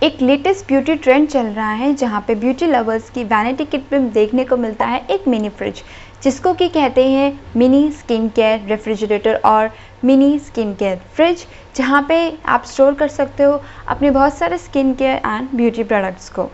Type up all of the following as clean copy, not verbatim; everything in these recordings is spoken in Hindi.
एक लेटेस्ट ब्यूटी ट्रेंड चल रहा है जहाँ पे ब्यूटी लवर्स की वैनिटी किट में देखने को मिलता है एक मिनी फ्रिज, जिसको कि कहते हैं मिनी स्किन केयर रेफ्रिजरेटर और मिनी स्किन केयर फ्रिज, जहाँ पे आप स्टोर कर सकते हो अपने बहुत सारे skin care and beauty products को।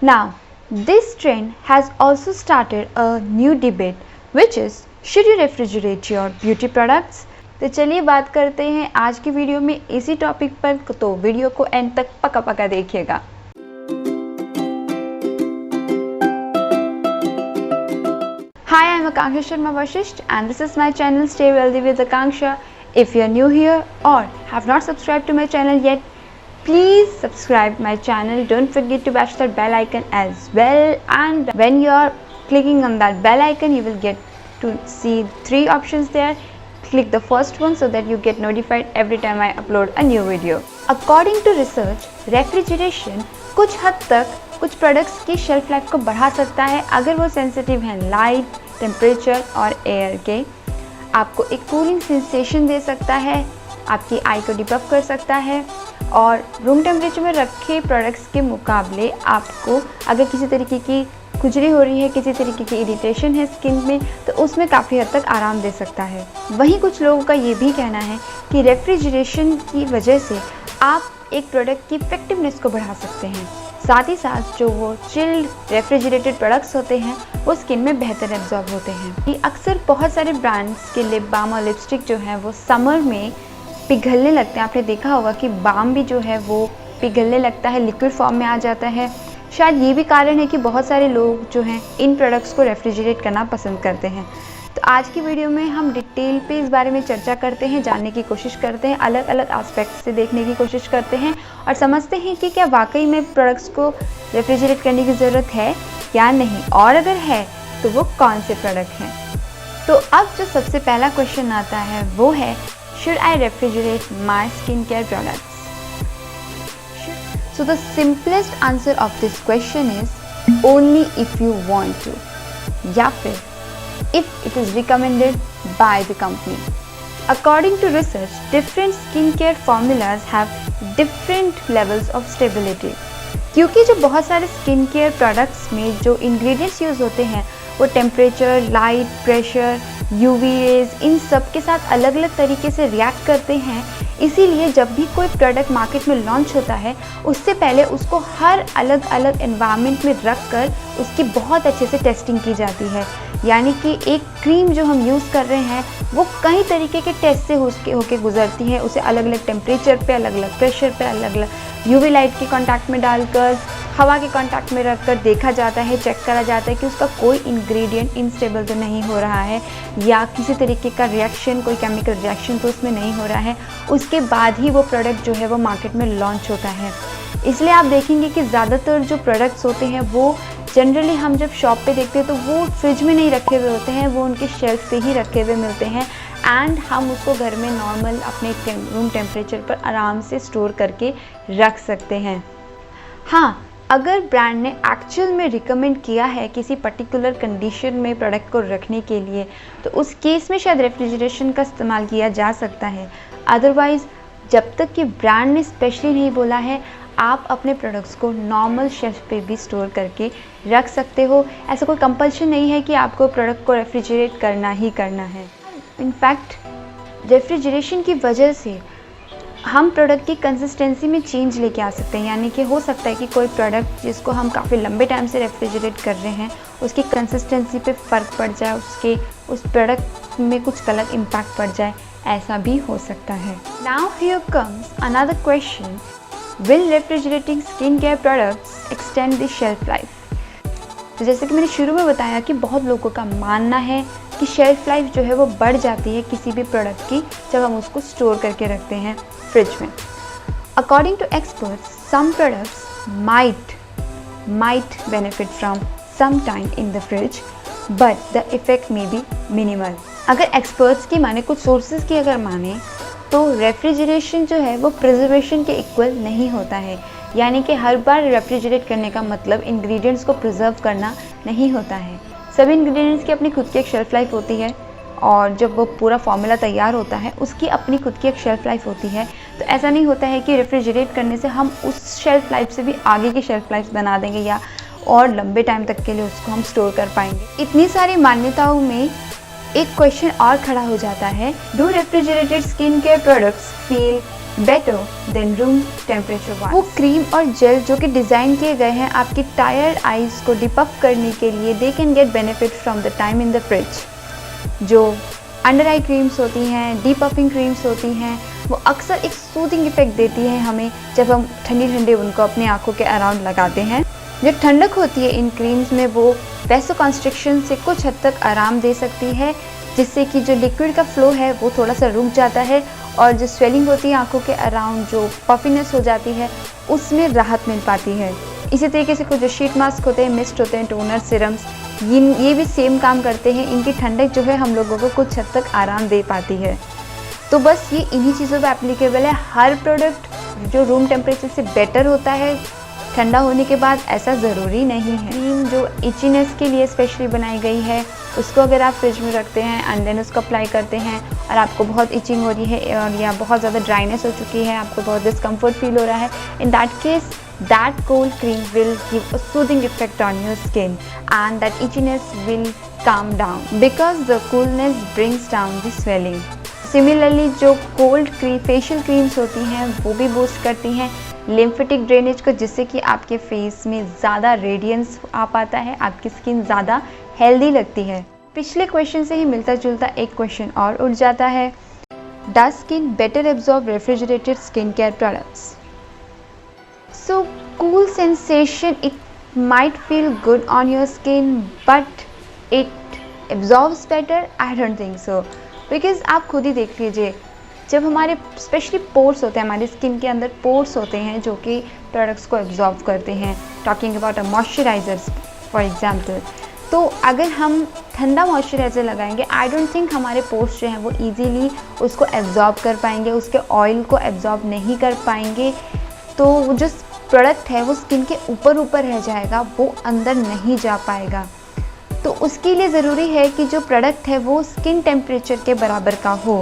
Now this trend has also started a new debate which is should you refrigerate your beauty products. तो चलिए बात करते हैं आज की वीडियो में इसी टॉपिक पर, तो वीडियो को एंड तक पक्का देखिएगा। Hi, I'm Akanksha Sharma Vashisht and this is my channel Stay Wealthy with Akanksha. If you are new here or have not subscribed to my channel yet, please subscribe my channel. Don't forget to bash that bell icon as well, and when you are clicking on that bell icon you will get to see 3 options there. Click the first one so that you get notified every time I upload a new video. According to research, refrigeration कुछ हद तक कुछ प्रोडक्ट्स की शेल्फ लाइफ को बढ़ा सकता है अगर वो सेंसिटिव हैं लाइट, टेम्परेचर और एयर के। आपको एक कूलिंग सेंसेशन दे सकता है, आपकी आई को डिबफ कर सकता है, और रूम टेम्परेचर में रखे प्रोडक्ट्स के मुकाबले आपको अगर किसी तरीके की खुजली हो रही है, किसी तरीके की इरिटेशन है स्किन में, तो उसमें काफ़ी हद तक आराम दे सकता है। वहीं कुछ लोगों का ये भी कहना है कि रेफ्रिजरेशन की वजह से आप एक प्रोडक्ट की इफेक्टिवनेस को बढ़ा सकते हैं, साथ ही साथ जो वो चिल्ड रेफ्रिजरेटेड प्रोडक्ट्स होते हैं वो स्किन में बेहतर एब्जॉर्ब होते हैं। अक्सर बहुत सारे ब्रांड्स के लिप बाम और लिपस्टिक जो है वो समर में पिघलने लगते हैं। आपने देखा होगा कि बाम भी जो है वो पिघलने लगता है, लिक्विड फॉर्म में आ जाता है। शायद ये भी कारण है कि बहुत सारे लोग जो हैं इन प्रोडक्ट्स को रेफ्रिजरेट करना पसंद करते हैं। तो आज की वीडियो में हम डिटेल पे इस बारे में चर्चा करते हैं, जानने की कोशिश करते हैं, अलग अलग एस्पेक्ट से देखने की कोशिश करते हैं और समझते हैं कि क्या वाकई में प्रोडक्ट्स को रेफ्रिजरेट करने की ज़रूरत है या नहीं, और अगर है तो वो कौन से प्रोडक्ट हैं। तो अब जो सबसे पहला क्वेश्चन आता है वो है, should I refrigerate my skin care products. So the simplest answer of this question is only if you want to, या फिर if it is recommended by the company. According to research, different skincare formulas have different levels of stability. क्योंकि जो बहुत सारे स्किन केयर प्रोडक्ट्स में जो इंग्रेडिएंट्स यूज़ होते हैं वो temperature, light, pressure, UV rays, इन सब के साथ अलग अलग तरीके से रिएक्ट करते हैं। इसीलिए जब भी कोई प्रोडक्ट मार्केट में लॉन्च होता है उससे पहले उसको हर अलग अलग एनवायरनमेंट में रख कर उसकी बहुत अच्छे से टेस्टिंग की जाती है। यानी कि एक क्रीम जो हम यूज़ कर रहे हैं वो कई तरीके के टेस्ट से होके गुजरती है। उसे अलग अलग टेम्परेचर पे, अलग अलग प्रेशर पे, अलग अलग यूवी लाइट के कांटेक्ट में डालकर, हवा के कांटेक्ट में रखकर देखा जाता है, चेक करा जाता है कि उसका कोई इंग्रेडिएंट इनस्टेबल तो नहीं हो रहा है या किसी तरीके का रिएक्शन, कोई केमिकल रिएक्शन तो उसमें नहीं हो रहा है। उसके बाद ही वो प्रोडक्ट जो है वो मार्केट में लॉन्च होता है। इसलिए आप देखेंगे कि ज़्यादातर जो प्रोडक्ट्स होते हैं वो जनरली हम जब शॉप पे देखते हैं तो वो फ्रिज में नहीं रखे हुए होते हैं, वो उनके शेल्फ पे ही रखे हुए मिलते हैं एंड हम उसको घर में नॉर्मल अपने रूम टेम्परेचर पर आराम से स्टोर करके रख सकते हैं। हाँ, अगर ब्रांड ने एक्चुअल में रिकमेंड किया है किसी पर्टिकुलर कंडीशन में प्रोडक्ट को रखने के लिए तो उस केस में शायद रेफ्रिजरेशन का इस्तेमाल किया जा सकता है। अदरवाइज़ जब तक कि ब्रांड ने स्पेशली नहीं बोला है, आप अपने प्रोडक्ट्स को नॉर्मल शेल्फ पे भी स्टोर करके रख सकते हो। ऐसा कोई कंपल्शन नहीं है कि आपको प्रोडक्ट को रेफ्रिजरेट करना ही करना है। इनफैक्ट रेफ्रिजरेशन की वजह से हम प्रोडक्ट की कंसिस्टेंसी में चेंज लेके आ सकते हैं। यानी कि हो सकता है कि कोई प्रोडक्ट जिसको हम काफ़ी लंबे टाइम से रेफ्रिजरेट कर रहे हैं उसकी कंसिस्टेंसी पे फ़र्क पड़ जाए, उस प्रोडक्ट में कुछ गलत इम्पैक्ट पड़ जाए, ऐसा भी हो सकता है। Now here comes another question, will refrigerating skin care products extend the shelf life. तो जैसे कि मैंने शुरू में बताया कि बहुत लोगों का मानना है कि शेल्फ लाइफ जो है वो बढ़ जाती है किसी भी प्रोडक्ट की जब हम उसको स्टोर करके रखते हैं फ्रिज में। According to experts, some products might benefit from some time in the fridge but the effect may be minimal. अगर एक्सपर्ट्स की माने, कुछ सोर्सेज की अगर माने, तो रेफ्रिजरेशन जो है वो प्रिजर्वेशन के इक्वल नहीं होता है। यानी कि हर बार रेफ्रिजरेट करने का मतलब इंग्रेडिएंट्स को प्रिजर्व करना नहीं होता है। सभी इंग्रेडिएंट्स की अपनी खुद की एक शेल्फ लाइफ होती है और जब वो पूरा फॉर्मूला तैयार होता है उसकी अपनी खुद की एक शेल्फ लाइफ होती है। तो ऐसा नहीं होता है कि रेफ्रिजरेट करने से हम उस शेल्फ़ लाइफ से भी आगे की शेल्फ़ लाइफ बना देंगे या और लंबे टाइम तक के लिए उसको हम स्टोर कर पाएंगे। इतनी सारी मान्यताओं में एक क्वेश्चन और खड़ा हो जाता है, do refrigerated skin care products feel better than room temperature one? वो क्रीम और जेल जो कि डिज़ाइन किए गए हैं आपकी टायर्ड आइज़ को डिपअप करने के लिए, they can get benefit from the time in the fridge. जो अंडर आई क्रीम्स होती हैं, डीपअपिंग क्रीम्स होती हैं, वो अक्सर एक सूदिंग इफेक्ट देती है हमें जब हम ठंडी ठंडी उनको अपनी आंखों के अराउंड लगाते हैं। जो ठंडक होती है इन क्रीम्स में वो वैसोकंस्ट्रिक्शन से कुछ हद तक आराम दे सकती है, जिससे कि जो लिक्विड का फ्लो है वो थोड़ा सा रुक जाता है और जो स्वेलिंग होती है आंखों के अराउंड, जो पफिनेस हो जाती है, उसमें राहत मिल पाती है। इसी तरीके से कुछ जो शीट मास्क होते हैं, मिस्ट होते हैं, टोनर, सिरम्स, ये भी सेम काम करते हैं। इनकी ठंडक जो है हम लोगों को कुछ हद तक आराम दे पाती है। तो बस ये इन्हीं चीज़ों पे एप्लीकेबल है। हर प्रोडक्ट जो रूम टेम्परेचर से बेटर होता है ठंडा होने के बाद, ऐसा ज़रूरी नहीं है। क्रीम जो इचीनेस के लिए स्पेशली बनाई गई है, उसको अगर आप फ्रिज में रखते हैं एंड देन उसको अप्लाई करते हैं और आपको बहुत इचिंग हो रही है और या बहुत ज़्यादा ड्राइनेस हो चुकी है, आपको बहुत डिस्कम्फर्ट फील हो रहा है, in that case that cold cream will give a soothing effect on your skin and that itchiness will calm down because the coolness brings down the swelling. Similarly जो cold facial creams होती हैं वो भी बूस्ट करती हैं लिम्फेटिक ड्रेनेज को, जिससे कि आपके फेस में ज़्यादा रेडियंस आ पाता है, आपकी स्किन ज़्यादा हेल्दी लगती है। पिछले क्वेश्चन से ही मिलता जुलता एक क्वेश्चन और उठ जाता है, does skin better absorb refrigerated skin care products? So cool sensation, it might feel good on your skin but it absorbs better? I don't think so, because आप खुद ही देख लीजिए, जब हमारे स्पेशली पोर्स होते हैं, हमारी स्किन के अंदर पोर्स होते हैं जो कि प्रोडक्ट्स को एब्जॉर्ब करते हैं, talking about a moisturisers for example, तो अगर हम ठंडा मॉइस्चराइज़र लगाएंगे, आई डोंट थिंक हमारे पोर्स जो हैं वो इजीली उसको एब्जॉर्ब कर पाएंगे, उसके ऑयल को एब्जॉर्ब नहीं कर पाएंगे, तो जो प्रोडक्ट है वो स्किन के ऊपर ऊपर रह जाएगा, वो अंदर नहीं जा पाएगा। तो उसके लिए ज़रूरी है कि जो प्रोडक्ट है वो स्किन टेम्परेचर के बराबर का हो।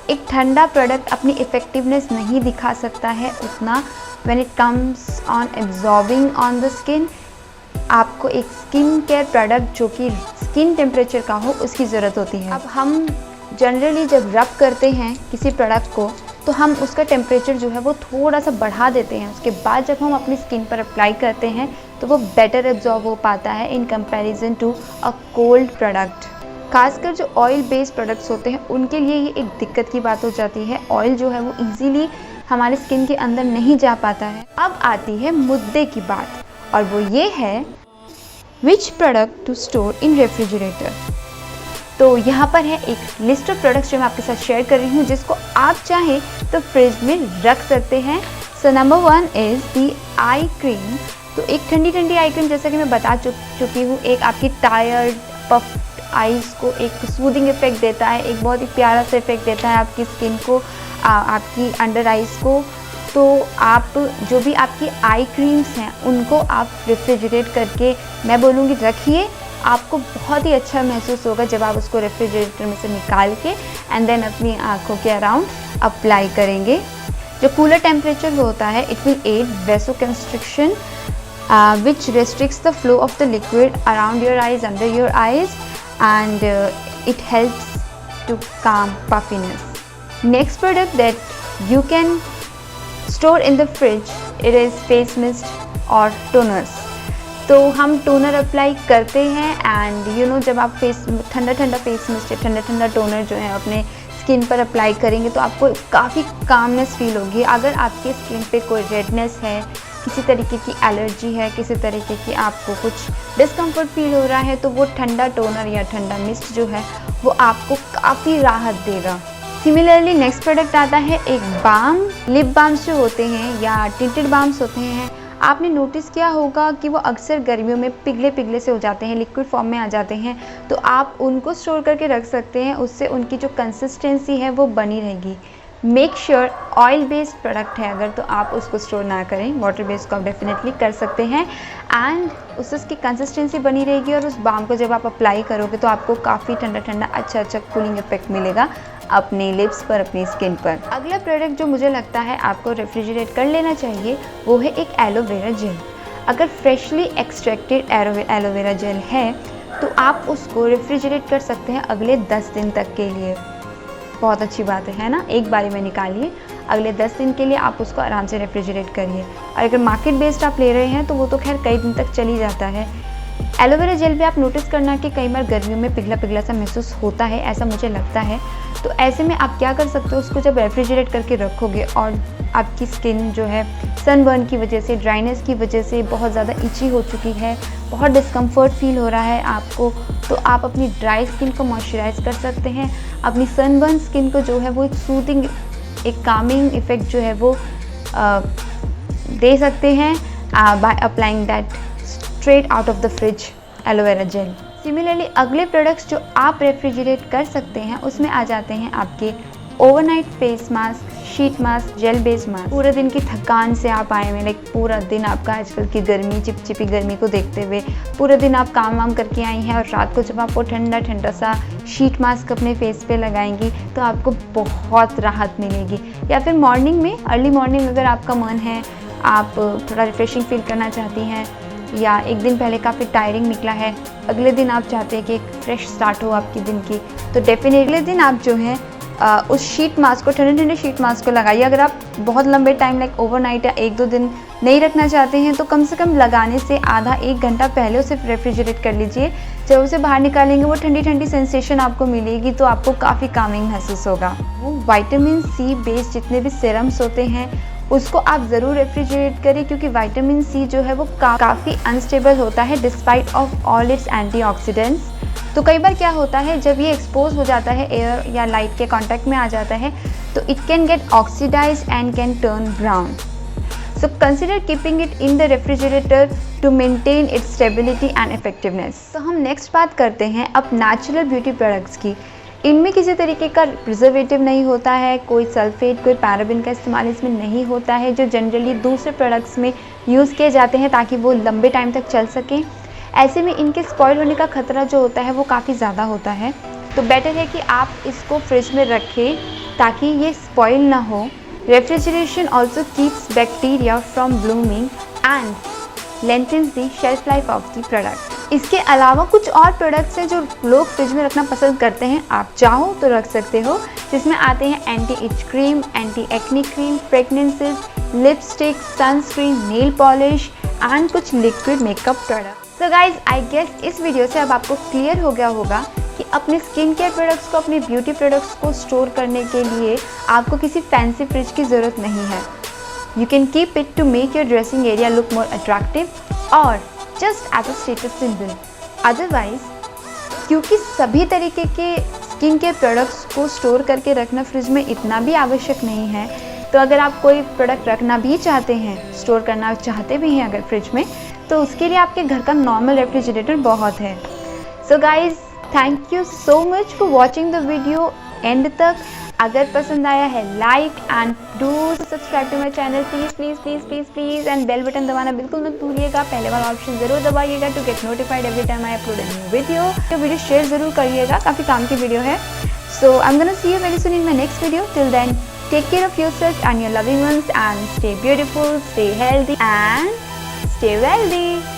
एक ठंडा प्रोडक्ट अपनी इफ़ेक्टिवनेस नहीं दिखा सकता है उतना when it comes on absorbing on the skin. आपको एक स्किन केयर प्रोडक्ट जो कि स्किन टेम्परेचर का हो उसकी ज़रूरत होती है। अब हम जनरली जब रब करते हैं किसी प्रोडक्ट को तो हम उसका टेम्परेचर जो है वो थोड़ा सा बढ़ा देते हैं, उसके बाद जब हम अपनी स्किन पर अप्लाई करते हैं तो वो बेटर एब्जॉर्ब हो पाता है in comparison to a cold product. खासकर जो ऑयल बेस्ड प्रोडक्ट्स होते हैं उनके लिए ये एक दिक्कत की बात हो जाती है, ऑयल जो है वो ईजीली हमारे स्किन के अंदर नहीं जा पाता है। अब आती है मुद्दे की बात और वो ये है, which product to store in refrigerator. तो यहाँ पर है एक लिस्ट ऑफ प्रोडक्ट्स जो मैं आपके साथ शेयर कर रही हूँ, जिसको आप चाहें तो फ्रिज में रख सकते हैं। So number 1 is the eye cream. तो एक ठंडी ठंडी आई क्रीम, जैसा कि मैं बता चुकी हूँ, एक आपकी टायर्ड पफ्ड आइज़ को एक सूदिंग इफेक्ट देता है, एक बहुत ही प्यारा सा इफेक्ट देता है आपकी स्किन को, आपकी अंडर आइज़ को। तो आप जो भी आपकी आई क्रीम्स हैं उनको आप रेफ्रिजरेट करके, मैं बोलूँगी रखिए, आपको बहुत ही अच्छा महसूस होगा जब आप उसको रेफ्रिजरेटर में से निकाल के एंड देन अपनी आँखों के अराउंड अप्लाई करेंगे। जो कूलर टेम्परेचर होता है, it will aid vasoconstriction which restricts the flow of the liquid around your eyes, under your eyes, and it helps to calm puffiness. Next product that you can store in the fridge, it is face mist or toners. तो हम टोनर अप्लाई करते हैं एंड जब आप ठंडा ठंडा फेस मिस्ट या ठंडा ठंडा टोनर जो है अपने स्किन पर अप्लाई करेंगे तो आपको काफ़ी कामनेस फील होगी। अगर आपकी स्किन पे कोई रेडनेस है, किसी तरीके की एलर्जी है, किसी तरीके की आपको कुछ डिस्कम्फर्ट फील हो रहा है, तो वो ठंडा टोनर या ठंडा मिस्ट जो है वो आपको काफ़ी राहत देगा। सिमिलरली नेक्स्ट प्रोडक्ट आता है एक बाम। लिप बाम्स जो होते हैं या टिंटेड बाम्स होते हैं, आपने नोटिस किया होगा कि वो अक्सर गर्मियों में पिघले पिघले से हो जाते हैं, लिक्विड फॉर्म में आ जाते हैं, तो आप उनको स्टोर करके रख सकते हैं, उससे उनकी जो कंसिस्टेंसी है वो बनी रहेगी। Make sure oil based product है अगर, तो आप उसको स्टोर ना करें, वाटर बेस्ड को आप डेफिनेटली कर सकते हैं एंड उससे उसकी कंसिस्टेंसी बनी रहेगी और उस बाम को जब आप अप्लाई करोगे तो आपको काफ़ी ठंडा ठंडा अच्छा अच्छा कूलिंग इफेक्ट मिलेगा अपने लिप्स पर, अपनी स्किन पर। अगला प्रोडक्ट जो मुझे लगता है आपको रेफ्रिजरेट कर लेना चाहिए वो है एक एलोवेरा जेल। अगर फ्रेशली एक्सट्रैक्टेड एलोवेरा जेल है तो आप उसको रेफ्रिजरेट कर सकते हैं अगले 10 दिन तक के लिए। बहुत अच्छी बात है ना, एक बारी में निकालिए, अगले 10 दिन के लिए आप उसको आराम से रेफ्रिजरेट करिए। और अगर मार्केट बेस्ड आप ले रहे हैं तो वो तो खैर कई दिन तक चली जाता है। एलोवेरा जेल भी आप नोटिस करना कि कई बार गर्मियों में पिघला पिघला सा महसूस होता है, ऐसा मुझे लगता है। तो ऐसे में आप क्या कर सकते हो, उसको जब रेफ्रिजरेट करके रखोगे और आपकी स्किन जो है सनबर्न की वजह से, ड्राइनेस की वजह से बहुत ज़्यादा इची हो चुकी है, बहुत डिस्कम्फर्ट फील हो रहा है आपको, तो आप अपनी ड्राई स्किन को मॉइस्चराइज कर सकते हैं। अपनी सनबर्न स्किन को जो है वो एक सूदिंग, एक कामिंग इफ़ेक्ट जो है वो दे सकते हैं by applying that straight out of the fridge aloe vera gel. Similarly अगले प्रोडक्ट्स जो आप रेफ्रिजरेट कर सकते हैं उसमें आ जाते हैं आपके overnight face mask, sheet mask, gel based mask. पूरे दिन की थकान से आप आए हुए, लाइक पूरा दिन आपका आजकल की गर्मी, चिपचिपी गर्मी को देखते हुए पूरे दिन आप काम वाम करके आई हैं और रात को जब आपको ठंडा ठंडा सा शीट मास्क अपने फेस पे लगाएंगी तो आपको बहुत राहत मिलेगी। या फिर मॉर्निंग में, अर्ली मॉर्निंग अगर आपका मन है, आप थोड़ा रिफ्रेशिंग फील करना चाहती हैं, या एक दिन पहले काफ़ी टायरिंग निकला है, अगले दिन आप चाहते हैं कि एक फ्रेश स्टार्ट हो आपके दिन की, तो डेफिनेटली अगले दिन आप जो है उस शीट मास्क को, ठंडे ठंडे शीट मास्क को लगाइए। अगर आप बहुत लंबे टाइम लाइक ओवरनाइट या 1-2 दिन नहीं रखना चाहते हैं तो कम से कम लगाने से आधा 1 घंटा पहले उसे रेफ्रिजरेट कर लीजिए। जब उसे बाहर निकालेंगे वो ठंडी ठंडी सेंसेशन आपको मिलेगी तो आपको काफ़ी कामिंग महसूस होगा। वो विटामिन सी बेस्ड जितने भी सीरम्स होते हैं उसको आप ज़रूर रेफ्रिजरेट करें, क्योंकि विटामिन सी जो है वो काफ़ी अनस्टेबल होता है despite of all it's antioxidants. तो कई बार क्या होता है, जब ये एक्सपोज हो जाता है, एयर या लाइट के कांटेक्ट में आ जाता है, तो it can get oxidised and can turn brown. So consider keeping it in the refrigerator to maintain its stability and effectiveness. तो हम नेक्स्ट बात करते हैं अब नेचुरल ब्यूटी प्रोडक्ट्स की। इनमें किसी तरीके का प्रिजर्वेटिव नहीं होता है, कोई सल्फेट, कोई पैराबिन का इस्तेमाल इसमें नहीं होता है, जो जनरली दूसरे प्रोडक्ट्स में यूज़ किए जाते हैं ताकि वो लंबे टाइम तक चल सकें। ऐसे में इनके स्पॉइल होने का खतरा जो होता है वो काफ़ी ज़्यादा होता है, तो बेटर है कि आप इसको फ्रिज में रखें ताकि ये स्पॉइल ना हो। Refrigeration also keeps bacteria from blooming and lengthens the shelf life of the product. इसके अलावा कुछ और प्रोडक्ट्स हैं जो लोग फ्रिज में रखना पसंद करते हैं, आप चाहो तो रख सकते हो, जिसमें आते हैं anti itch cream, anti acne cream, fragrances, lipstick, sunscreen, nail polish and कुछ liquid makeup product. So guys, I guess इस वीडियो से अब आपको क्लियर हो गया होगा कि अपने स्किन केयर प्रोडक्ट्स को, अपने ब्यूटी प्रोडक्ट्स को स्टोर करने के लिए आपको किसी फैंसी फ्रिज की ज़रूरत नहीं है। You can keep it to make your dressing area look more attractive और just as a status symbol. Otherwise, क्योंकि सभी तरीके के स्किन केयर प्रोडक्ट्स को स्टोर करके रखना फ्रिज में इतना भी आवश्यक नहीं है, तो अगर आप कोई प्रोडक्ट रखना भी चाहते हैं, स्टोर करना चाहते भी हैं अगर फ्रिज में, तो उसके लिए आपके घर का नॉर्मल रेफ्रिजरेटर बहुत है। So guys, thank you so much for watching the video end तक। अगर पसंद आया है like and do subscribe to my channel please please please please please and bell button दबाना बिल्कुल मत भूलिएगा। पहले वाला ऑप्शन ज़रूर दबाइएगा to get notified every time I upload a new video. तो वीडियो शेयर ज़रूर करिएगा, काफ़ी काम की वीडियो है। So I am gonna see you very soon in my next video. Till then, take care of yourself and your loving ones and stay beautiful, stay healthy and stay wealthy.